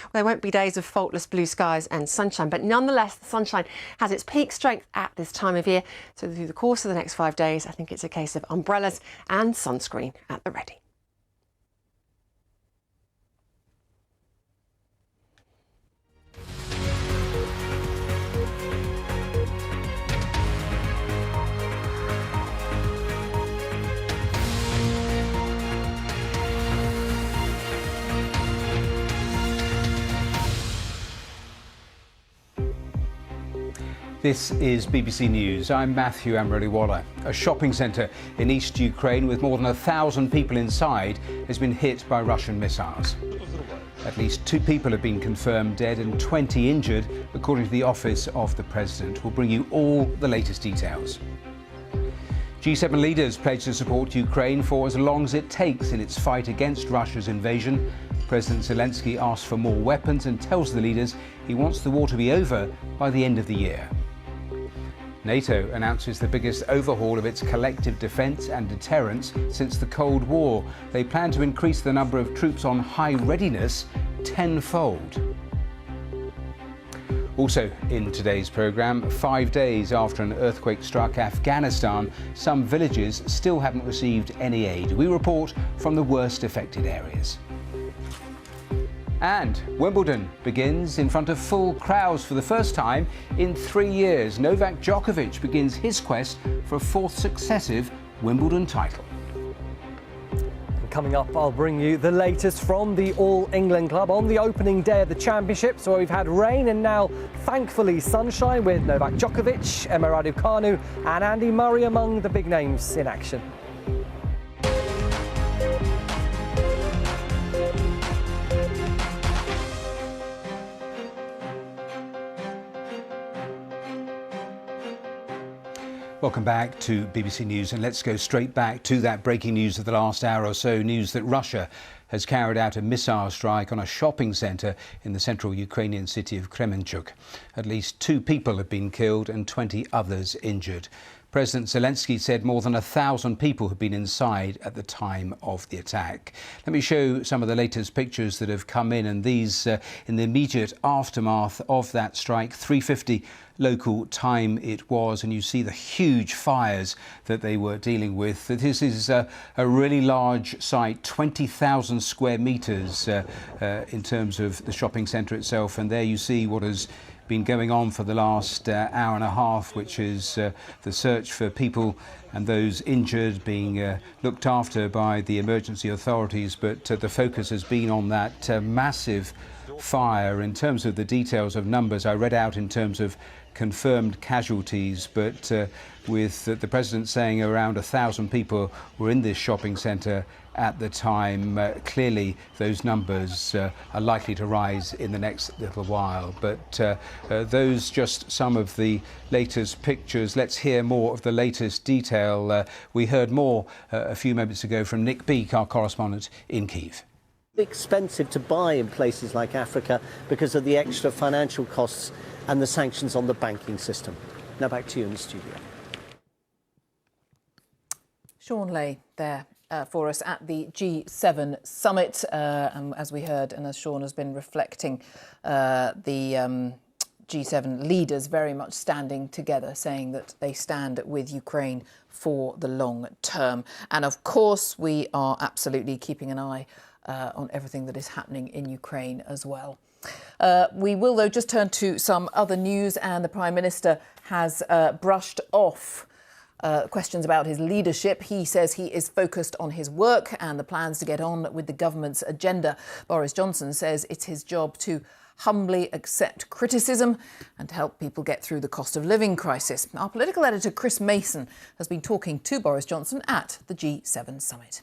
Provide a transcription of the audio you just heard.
Well, there won't be days of faultless blue skies and sunshine, but nonetheless, the sunshine has its peak strength at this time of year. So through the course of the next 5 days, I think it's a case of umbrellas and sunscreen at the ready. This is BBC News. I'm Matthew Amroliwala. A shopping centre in East Ukraine with more than 1,000 people inside has been hit by Russian missiles. At least 2 people have been confirmed dead and 20 injured, according to the office of the president. We'll bring you all the latest details. G7 leaders pledge to support Ukraine for as long as it takes in its fight against Russia's invasion. President Zelensky asked for more weapons and tells the leaders he wants the war to be over by the end of the year. NATO announces the biggest overhaul of its collective defence and deterrence since the Cold War. They plan to increase the number of troops on high readiness tenfold. Also in today's programme, 5 days after an earthquake struck Afghanistan, some villages still haven't received any aid. We report from the worst affected areas. And Wimbledon begins in front of full crowds for the first time in 3 years. Novak Djokovic begins his quest for a 4th successive Wimbledon title. Coming up, I'll bring you the latest from the All England club on the opening day of the Championship. So we've had rain and now, thankfully, sunshine with Novak Djokovic, Emma Raducanu and Andy Murray among the big names in action. Welcome back to BBC News, and let's go straight back to that breaking news of the last hour or so. News that Russia has carried out a missile strike on a shopping centre in the central Ukrainian city of Kremenchuk. At least 2 people have been killed and 20 others injured. President Zelensky said more than 1,000 people had been inside at the time of the attack. Let me show some of the latest pictures that have come in, and these in the immediate aftermath of that strike. 3:50 local time it was, and you see the huge fires that they were dealing with. This is a really large site, 20,000 square metres in terms of the shopping centre itself, and there you see what has been going on for the last hour and a half, which is the search for people and those injured being looked after by the emergency authorities. But the focus has been on that massive fire. In terms of the details of numbers, I read out in terms of confirmed casualties, but with the president saying around 1,000 people were in this shopping centre at the time, clearly those numbers are likely to rise in the next little while. But those just some of the latest pictures. Let's hear more of the latest detail. We heard more a few moments ago from Nick Beak, our correspondent in Kyiv. Expensive to buy in places like Africa because of the extra financial costs and the sanctions on the banking system. Now back to you in the studio. Sean Lay there for us at the G7 summit. As we heard, and as Sean has been reflecting, the G7 leaders very much standing together, saying that they stand with Ukraine for the long term. And of course, we are absolutely keeping an eye on everything that is happening in Ukraine as well. We will, though, just turn to some other news, and the Prime Minister has brushed off questions about his leadership. He says he is focused on his work and the plans to get on with the government's agenda. Boris Johnson says it's his job to humbly accept criticism and to help people get through the cost of living crisis. Our political editor Chris Mason has been talking to Boris Johnson at the G7 summit.